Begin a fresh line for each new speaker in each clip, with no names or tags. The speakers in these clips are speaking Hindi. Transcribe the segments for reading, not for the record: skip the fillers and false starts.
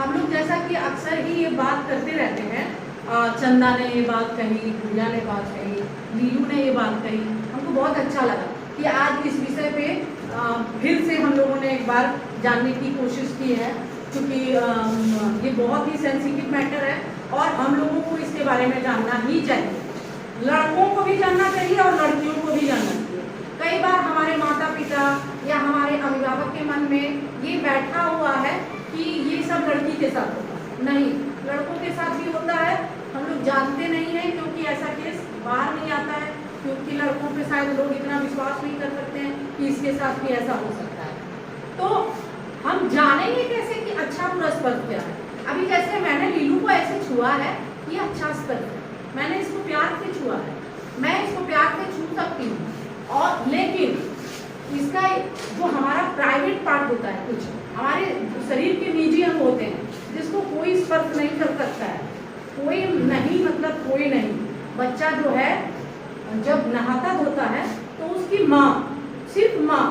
हम लोग जैसा कि अक्सर ही ये बात करते रहते हैं, चंदा ने ये बात कही, गुड़िया ने बात कही, लीलू ने ये बात कही, हमको बहुत अच्छा लगा कि आज इस विषय पे फिर से हम लोगों ने एक बार जानने की कोशिश की है, क्योंकि ये बहुत ही सेंसिटिव मैटर है और हम लोगों को इसके बारे में जानना ही चाहिए। लड़कों को भी जानना चाहिए और लड़कियों को भी जानना चाहिए। कई बार हमारे माता पिता या हमारे अभिभावक के मन में ये बैठा हुआ है कि ये सब लड़की के साथ होता है। नहीं, लड़कों के साथ भी होता है। हम लोग जानते नहीं हैं क्योंकि ऐसा केस बाहर नहीं आता है, क्योंकि लड़कों पे शायद लोग इतना विश्वास नहीं कर सकते हैं कि इसके साथ भी ऐसा हो सकता है। तो हम जानेंगे कैसे कि अच्छा बुरा स्पर्श क्या है। अभी जैसे मैंने लीलू को ऐसे छुआ है, ये अच्छा स्पर्श है, मैंने इसको प्यार से छुआ है, मैं इसको प्यार से छू सकती हूँ। और लेकिन इसका जो हमारा प्राइवेट पार्ट होता है, कुछ हमारे शरीर के निजी अंग होते हैं जिसको कोई स्पर्श नहीं कर सकता है, कोई नहीं, मतलब कोई नहीं। बच्चा जो है जब नहाता धोता है तो उसकी माँ, सिर्फ माँ,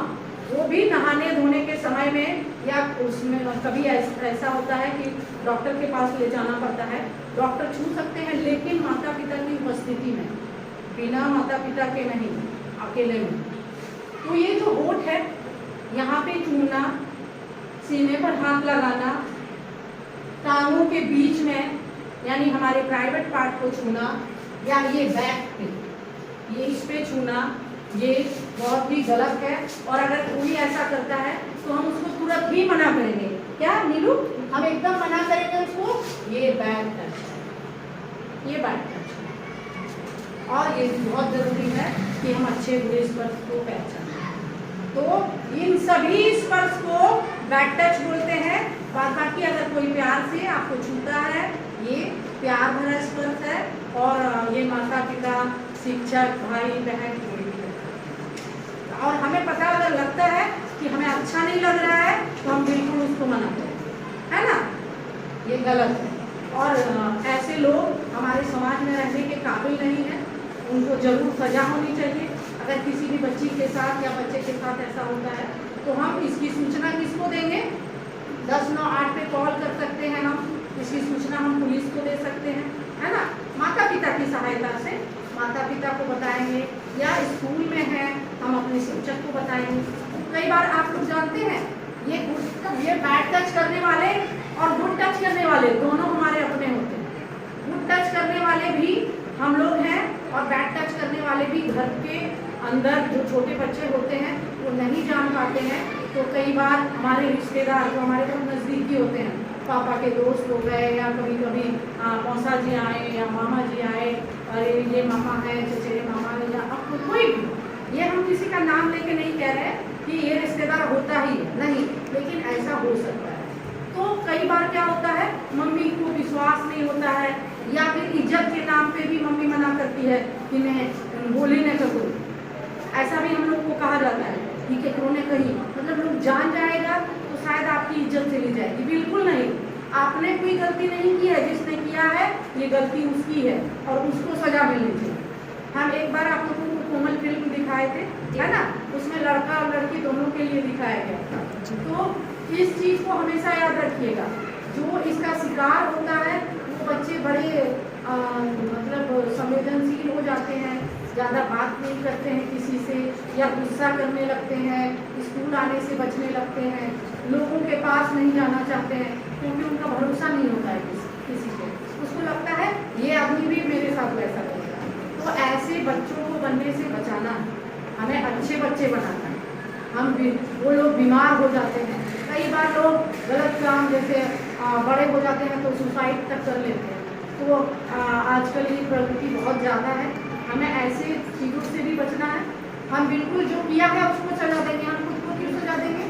वो भी नहाने धोने के समय में या उसमें कभी ऐसा होता है कि डॉक्टर के पास ले जाना पड़ता है, डॉक्टर छू सकते हैं, लेकिन माता पिता की उपस्थिति में, बिना माता पिता के नहीं, अकेले में। तो ये जो होठ है, यहाँ पे चूमना, सीने पर हाथ लगाना, टांगों के बीच में यानी हमारे प्राइवेट पार्ट को छूना, या ये बैक पे, ये इस पे छूना, ये बहुत ही गलत है। और अगर कोई ऐसा करता है तो हम उसको तुरंत ही मना करेंगे। क्या नीलू, हम एकदम मना करेंगे उसको, ये बैक टच, ये बैक टच। और ये बहुत जरूरी है कि हम अच्छे बुरे स्पर्श को पहचानें। तो इन सभी स्पर्श को बैक टच बोलते हैं। बाकी अगर कोई प्यार से आपको छूता है, ये प्यार भरा स्पर्श है। और ये माता पिता, शिक्षक, भाई बहन, कोई भी करता है। और हमें पता अगर लगता है कि हमें अच्छा नहीं लग रहा है तो हम बिल्कुल उसको मना करें, है ना, ये गलत है। और ऐसे लोग हमारे समाज में रहने के काबिल नहीं है, उनको जरूर सजा होनी चाहिए। अगर किसी भी बच्ची के साथ या बच्चे के साथ ऐसा होता है तो हम इसकी सूचना किसको देंगे? 1098 पे कॉल कर सकते हैं हम, इसकी सूचना हम पुलिस को दे सकते हैं, है ना। माता पिता की सहायता से माता पिता को बताएंगे, या स्कूल में है हम अपने शिक्षक को बताएंगे। कई बार आप लोग जानते हैं ये बैड टच करने वाले और गुड टच करने वाले दोनों हमारे अपने होते हैं। गुड टच करने वाले भी हम लोग हैं और बैड टच करने वाले भी घर के अंदर जो छोटे बच्चे होते हैं वो नहीं जान पाते हैं। तो कई बार हमारे रिश्तेदार जो हमारे बहुत नज़दीकी होते हैं, पापा के दोस्त हो गए, या कभी कभी मौसा जी आए या मामा जी आए, अरे ये मामा है, चचेरे मामा है, या अब कोई भी, ये हम किसी का नाम लेके नहीं कह रहे कि ये रिश्तेदार होता ही है, नहीं, लेकिन ऐसा हो सकता है। तो कई बार क्या होता है, मम्मी को विश्वास नहीं होता है, या फिर इज्जत के नाम पे भी मम्मी मना करती है कि मैं बोली न करो। ऐसा भी हम लोग को कहा जाता है कि केकरो ने कही, मतलब लोग जान जाएगा तो शायद आपकी इज्जत चली जाएगी। बिल्कुल नहीं, आपने कोई गलती नहीं की है, जिसने किया है ये गलती उसकी है और उसको सजा मिलनी चाहिए। हम एक बार आप लोगों को कोमल फिल्म दिखाए थे, है ना, उसमें लड़का और लड़की दोनों के लिए दिखाया गया था। तो इस चीज़ को हमेशा याद रखिएगा, जो इसका शिकार होता है वो बच्चे बड़े मतलब संवेदनशील हो जाते हैं, ज़्यादा बात नहीं करते हैं किसी से, या गुस्सा करने लगते हैं, स्कूल आने से बचने लगते हैं, लोगों के पास नहीं जाना चाहते हैं, क्योंकि उनका भरोसा नहीं होता है किसी पे। उसको लगता है ये आदमी भी मेरे साथ वैसा करेगा। तो ऐसे बच्चों को बनने से बचाना है, हमें अच्छे बच्चे बनाना है। हम भी वो लोग बीमार हो जाते हैं, कई बार लोग गलत काम, जैसे बड़े हो जाते हैं तो सुसाइड तक कर लेते हैं। तो आजकल ये प्रवृत्ति बहुत ज़्यादा है, हमें ऐसे चीज़ों से भी बचना है। हम बिल्कुल जो किया है उसको सजा देंगे, हम खुद को क्यों सजा देंगे?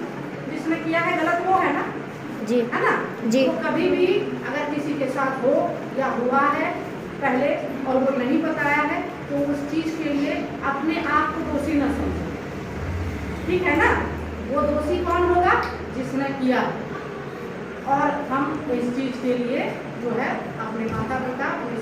जिसने किया है गलत वो है ना
जी,
है ना
जी।
तो कभी भी अगर किसी के साथ हो या हुआ है पहले और वो नहीं बताया है तो उस चीज़ के लिए अपने आप को दोषी न समझें, ठीक है ना। वो दोषी कौन होगा? जिसने किया। और हम इस चीज़ के लिए जो है अपने माता पिता, अपने